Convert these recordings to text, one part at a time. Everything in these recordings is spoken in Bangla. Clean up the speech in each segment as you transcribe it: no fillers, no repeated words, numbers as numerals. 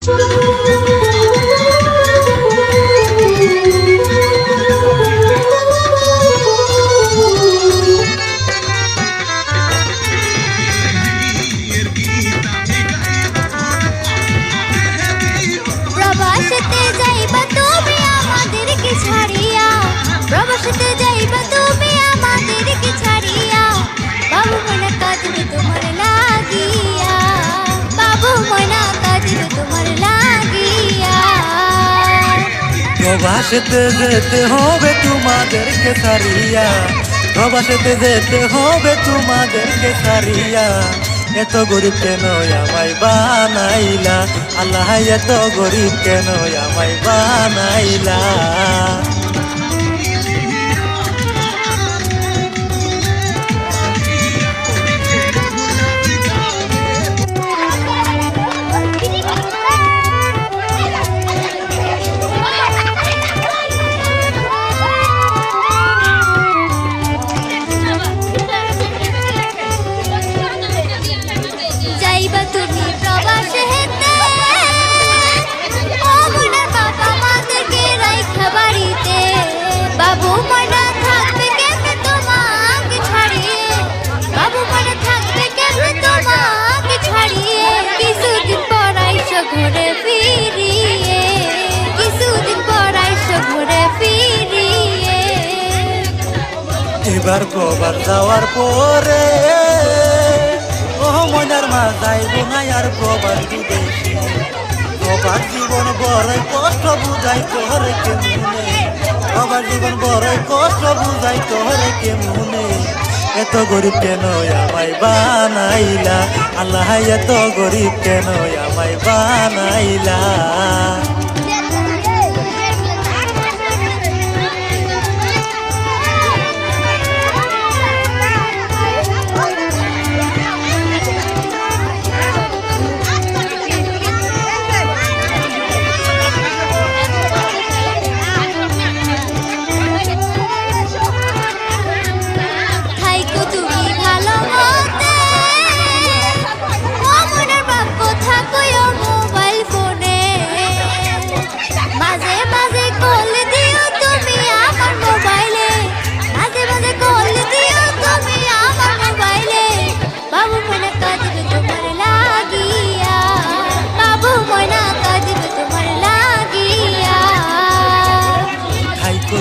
প্রবাসেতে যাইবা তুমি আমাদেরকে ছাড়িয়া, প্রবাসেতে যাইবা তুমি আমাদেরকে ছাড়িয়া, বাবু মনা কাঁদবে তোমার লাগিয়া, বাবু মনা কাঁদবে তোমার লাগিয়া। প্রবাসেতে যেতে হবে তোমাদেরকে ছাড়িয়া, প্রবাসেতে যেতে হবে তোমাদেরকে ছাড়িয়া, এত গরিব কেন আমায় বানাইলা, আল্লাহ এত গরিব কেন আমায় বানাইলা। যাইবা তুমি প্রবাসে হেতে, ও মনার বাবা মাদেরকে রাইখা বাড়িতে, বাবু মনা থাকবে কেমনে তোমাকে ছাড়িয়ে, বাবু মনা থাকবে কেমনে তোমাকে ছাড়িয়ে, কিছুদিন পর আইসো ঘুরে ফিরিয়ে, কিছুদিন পর আইসো ঘুরে ফিরিয়ে। এবার প্রবাস যাওয়ার পরে ও মজার মা যাইব না আর প্রবাস বিদেশে, প্রবাস জীবন বড়ই কষ্ট বুঝাই তোরে কেমনে, প্রবাস জীবন বড়ই কষ্ট বুঝাই তোরে কেমনে, এত গরিব কেন আমায় বানাইলা, আল্লাহ এত গরিব কেন আমায় বানাইলা।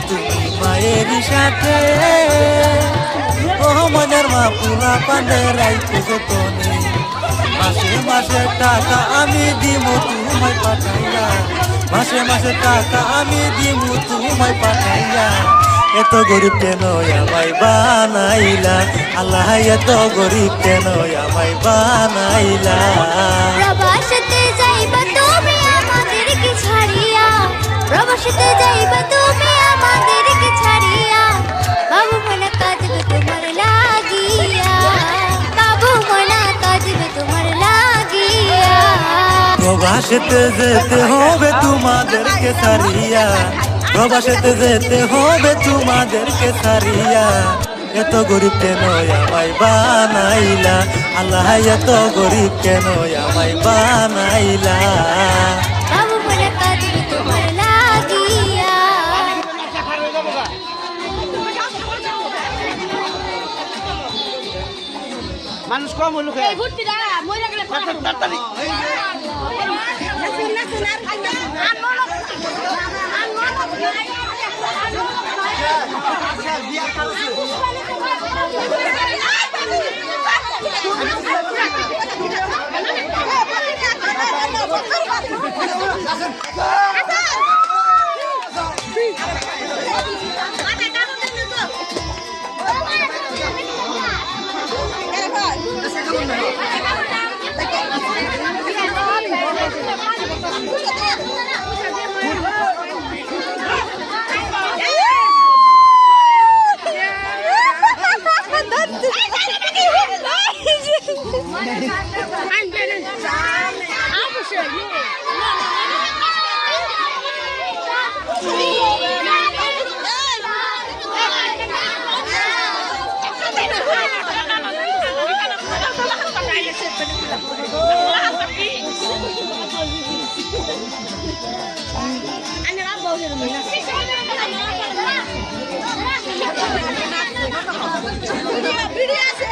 তুমি মায়ের সাথে ও মনের মা পুরা পান্ডে রাইতে যতনে, মাসে মাসে টাকা আমি দিমু তোমায় পাঠাইয়া, মাসে মাসে টাকা আমি দিমু তোমায় পাঠাইয়া, এত গরিব কেন আমায় বানাইলা, আল্লাহ এত গরিব কেন আমায় বানাইলা। প্রবাসেতে যাইবা তুমি আমাদেরকে ছাড়িয়া, প্রবাসেতে যাইবা তুমি আমাদেরকে ছাড়িয়া, বাবু মনা কাঁদবে তোমার লাগিয়া, বাবু মনা কাঁদবে তোমার লাগিয়া। প্রবাসেতে যেতে হবে তোমাদেরকে ছাড়িয়া, প্রবাসেতে যেতে হবে তোমাদেরকে ছাড়িয়া, এত গরিব কেন আমায় বানাইলা, আল্লাহ এত গরিব কেন আমায় বানাইলা। বাবু মনা কাঁদবে তোমার লাগিয়া। মানুষ কম হলো ভিডিও আছে